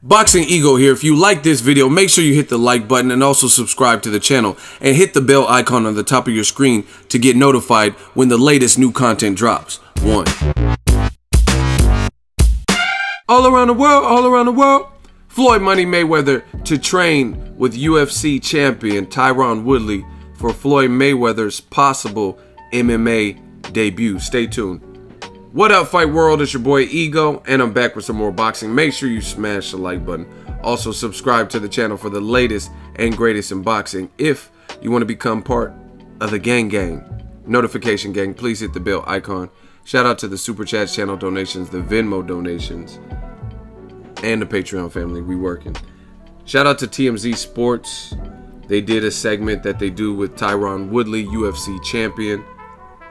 Boxingego here. If you like this video, make sure you hit the like button and also subscribe to the channel and hit the bell icon on the top of your screen to get notified when the latest new content drops. All around the world, Floyd Money Mayweather to train with UFC champion Tyron Woodley for Floyd Mayweather's possible MMA debut. Stay tuned. What up, Fight World? It's your boy Ego, and I'm back with some more boxing. Make sure you smash the like button. Also, subscribe to the channel for the latest and greatest in boxing. If you want to become part of the gang, notification gang, please hit the bell icon. Shout out to the Super Chat channel donations, the Venmo donations, and the Patreon family. We working. Shout out to TMZ Sports. They did a segment that they do with Tyron Woodley, UFC champion,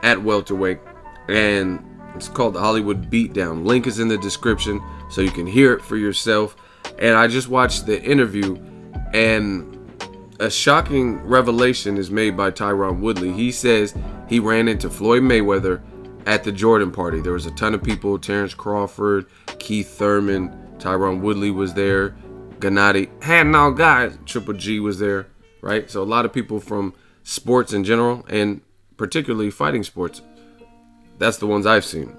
at welterweight, and it's called the Hollywood Beatdown. Link is in the description so you can hear it for yourself. And I just watched the interview, and a shocking revelation is made by Tyron Woodley. He says he ran into Floyd Mayweather at the Jordan party. There was a ton of people: Terrence Crawford, Keith Thurman, Tyron Woodley was there, Gennady had no guys, Triple G was there, right? So a lot of people from sports in general, and particularly fighting sports. That's the ones I've seen.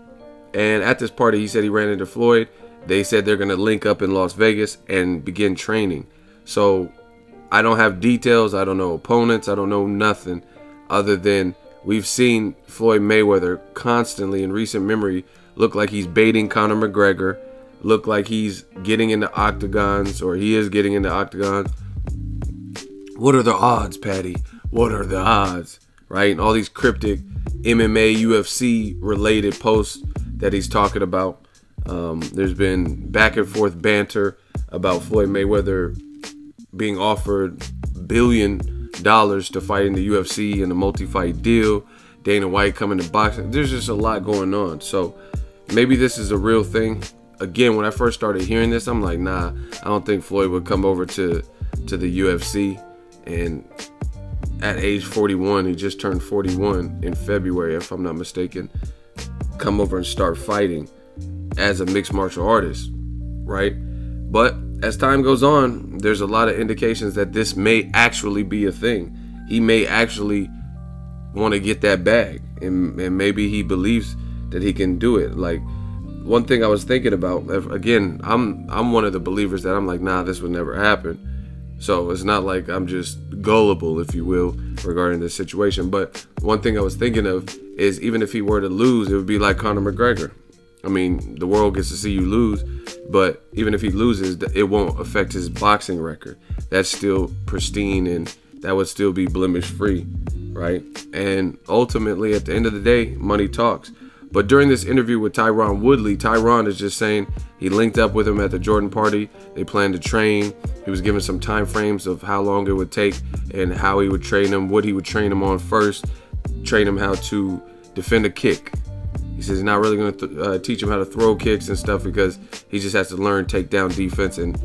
And at this party, he said he ran into Floyd. They said they're going to link up in Las Vegas and begin training. So I don't have details. I don't know opponents. I don't know nothing other than we've seen Floyd Mayweather constantly in recent memory look like he's baiting Conor McGregor, look like he's getting into octagons, or he is getting into octagons. What are the odds, Patty? What are the odds? Right? And all these cryptic MMA, UFC related posts that he's talking about. There's been back and forth banter about Floyd Mayweather being offered $1 billion to fight in the UFC in a multi-fight deal. Dana White coming to boxing. There's just a lot going on. So maybe this is a real thing. Again, when I first started hearing this, I'm like, nah, I don't think Floyd would come over to the UFC. And at age 41, he just turned 41 in February, if I'm not mistaken, come over and start fighting as a mixed martial artist, right? But as time goes on, there's a lot of indications that this may actually be a thing. He may actually want to get that bag, and maybe he believes that he can do it. Like, one thing I was thinking about, again, I'm one of the believers that I'm like, nah, this would never happen. So it's not like I'm just gullible, if you will, regarding this situation. But one thing I was thinking of is, even if he were to lose, it would be like Conor McGregor. I mean, the world gets to see you lose, but even if he loses, it won't affect his boxing record. That's still pristine, and that would still be blemish free, right? And ultimately, at the end of the day, money talks. But during this interview with Tyron Woodley, Tyron is just saying he linked up with him at the Jordan party. They planned to train. He was given some time frames of how long it would take and how he would train him, what he would train him on first, train him how to defend a kick. He says he's not really going to teach him how to throw kicks and stuff, because he just has to learn takedown defense and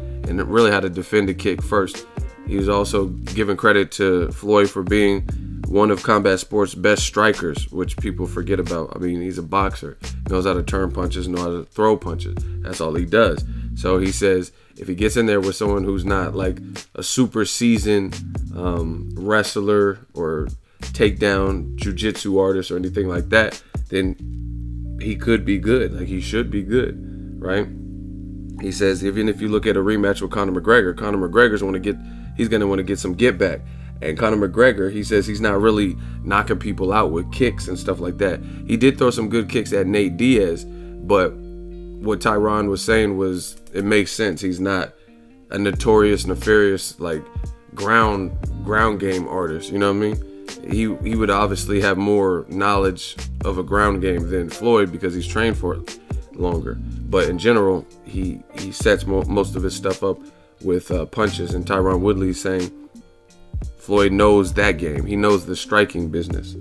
really how to defend a kick first. He was also giving credit to Floyd for being one of combat sports' best strikers, which people forget about. I mean, he's a boxer. He knows how to turn punches, knows how to throw punches. That's all he does. So he says if he gets in there with someone who's not like a super seasoned wrestler or takedown jiu-jitsu artist or anything like that, then he could be good. Like, he should be good, right? He says even if you look at a rematch with Conor McGregor, he's going to want to get some get back. And Conor McGregor, he says he's not really knocking people out with kicks and stuff like that. He did throw some good kicks at Nate Diaz, but what Tyron was saying was, it makes sense. He's not a notorious, nefarious, like ground game artist. You know what I mean? He would obviously have more knowledge of a ground game than Floyd, because he's trained for it longer. But in general, he sets most of his stuff up with punches. And Tyron Woodley is saying Floyd knows that game. He knows the striking business.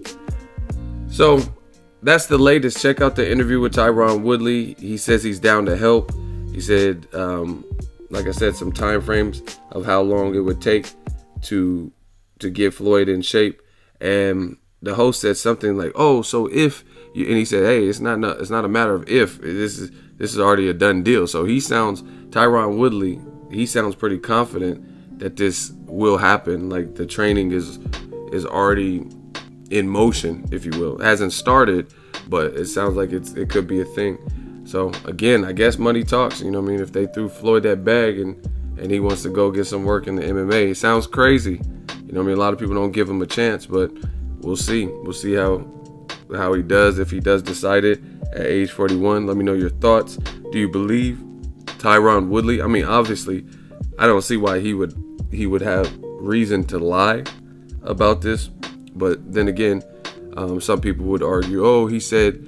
So that's the latest. Check out the interview with Tyron Woodley. He says he's down to help. He said, like I said, some time frames of how long it would take to get Floyd in shape. And the host said something like, "Oh, so if," and he said, "Hey, it's not a matter of if. This is already a done deal." So he sounds, Tyron Woodley he sounds pretty confident that this will happen. Like the training is already in motion, if you will. It hasn't started, but it sounds like it could be a thing. So again, I guess money talks. You know what I mean? If they threw Floyd that bag and he wants to go get some work in the MMA, it sounds crazy. You know what I mean? A lot of people don't give him a chance, but we'll see. We'll see how he does, if he does decide it at age 41. Let me know your thoughts. Do you believe Tyron Woodley? I mean, obviously, I don't see why he would have reason to lie about this. But then again, some people would argue, oh, he said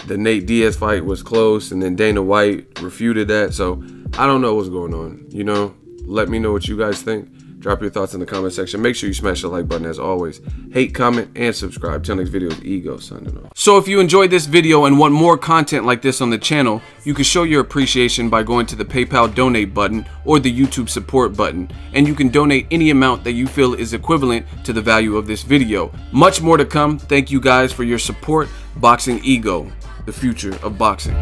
the Nate Diaz fight was close, and then Dana White refuted that. So I don't know what's going on. You know, let me know what you guys think. Drop your thoughts in the comment section. Make sure you smash the like button as always. Hate, comment, and subscribe. Till next video is Ego signing off. So if you enjoyed this video and want more content like this on the channel, you can show your appreciation by going to the PayPal donate button or the YouTube support button. And you can donate any amount that you feel is equivalent to the value of this video. Much more to come. Thank you guys for your support. Boxingego, the future of boxing.